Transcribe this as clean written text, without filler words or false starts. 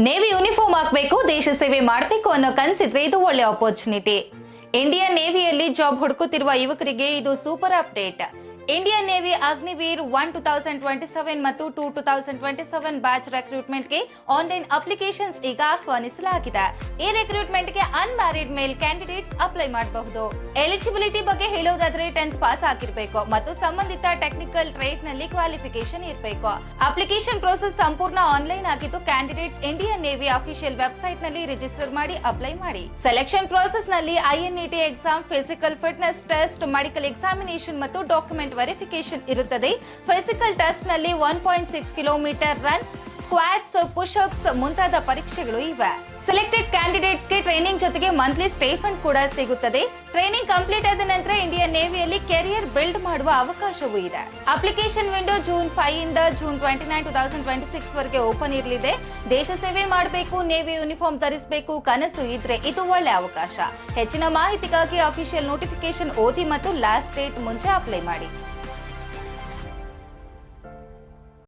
Navy uniform ಹಾಕಬೇಕು, ದೇಶ ಸೇವೆ ಮಾಡಬೇಕು ಅನ್ನೋ ಕನಸಿದ್ರೆ ಇದು ಒಳ್ಳೆ ಆಪರ್ಚುನಿಟಿ. ಇಂಡಿಯನ್ ನೇವಿಯಲ್ಲಿ ಜಾಬ್ ಹುಡುಕುತ್ತಿರುವ ಯುವಕರಿಗೆ ಇದು super update. Indian navy Agniveer 1 2027 ಮತ್ತು 2 2027 ಬ್ಯಾಚ್ ರೆಕ್ರೂಟ್ಮೆಂಟ್ಗೆ ಆನ್ಲೈನ್ ಅಪ್ಲಿಕೇಶನ್ಸ್ ಈಗ ಆಹ್ವಾನಿಸಲಾಗಿದೆ. ಈ ರೆಕ್ರೂಟ್ಮೆಂಟ್ಗೆ ಅನ್ಮ್ಯಾರಿಡ್ ಮೇಲ್ ಕ್ಯಾಂಡಿಡೇಟ್ಸ್ ಅಪ್ಲೈ ಮಾಡಬಹುದು. ಎಲಿಜಿಬಿಲಿಟಿ ಬಗ್ಗೆ ಹೇಳೋದಾದ್ರೆ 10th ಪಾಸ್ ಆಗಿರಬೇಕು ಮತ್ತು ಸಂಬಂಧಿತ ಟೆಕ್ನಿಕಲ್ ಟ್ರೇಡ್ ನಲ್ಲಿ ಕ್ವಾಲಿಫಿಕೇಶನ್ ಇರಬೇಕು. ಅಪ್ಲಿಕೇಶನ್ ಪ್ರೋಸೆಸ್ ಸಂಪೂರ್ಣ ಆನ್ಲೈನ್ ಆಗಿದ್ದು candidates Indian navy official website ನಲ್ಲಿ ರಿಜಿಸ್ಟರ್ ಮಾಡಿ ಅಪ್ಲೈ ಮಾಡಿ. ಸೆಲೆಕ್ಷನ್ ಪ್ರೋಸೆಸ್ ನಲ್ಲಿ INET exam, physical fitness test, medical examination ಮತ್ತು ಡಾಕ್ಯುಮೆಂಟ್ ವೆರಿಫಿಕೇಶನ್ ಇರುತ್ತದೆ. ಫಿಸಿಕಲ್ ಟೆಸ್ಟ್ ನಲ್ಲಿ 1.6 kilometre run, squats, push ups ಮುಂತಾದ ಪರೀಕ್ಷೆಗಳು ಇವೆ. ಸೆಲೆಕ್ಟೆಡ್ ಕ್ಯಾಂಡಿಡೇಟ್ಸ್ ಗೆ ಟ್ರೈನಿಂಗ್ ಜೊತೆಗೆ ಮಂತ್ಲಿ ಸ್ಟೈಫಂಡ್ ಕೂಡ ಸಿಗುತ್ತದೆ. ಟ್ರೈನಿಂಗ್ ಕಂಪ್ಲೀಟ್ ಆದ ನಂತರ ಇಂಡಿಯನ್ ನೇವಿಯಲ್ಲಿ ಕೆರಿಯರ್ ಬಿಲ್ಡ್ ಮಾಡುವ ಅವಕಾಶವೂ ಇದೆ. ಅಪ್ಲಿಕೇಶನ್ ವಿಂಡೋ ಜೂನ್ 5 ಇಂದ ಜೂನ್ 29, 2026 ವರೆಗೆ ಓಪನ್ ಇರಲಿದೆ. ದೇಶ ಸೇವೆ ಮಾಡಬೇಕು, ನೇವಿ ಯೂನಿಫಾರ್ಮ್ ಧರಿಸಬೇಕು ಕನಸು ಇದ್ರೆ ಇದು ಒಳ್ಳೆ ಅವಕಾಶ. ಹೆಚ್ಚಿನ ಮಾಹಿತಿಗಾಗಿ ಅಫಿಷಿಯಲ್ ನೋಟಿಫಿಕೇಶನ್ ಓದಿ ಮತ್ತು ಲಾಸ್ಟ್ ಡೇಟ್ ಮುಂಚೆ ಅಪ್ಲೈ ಮಾಡಿ.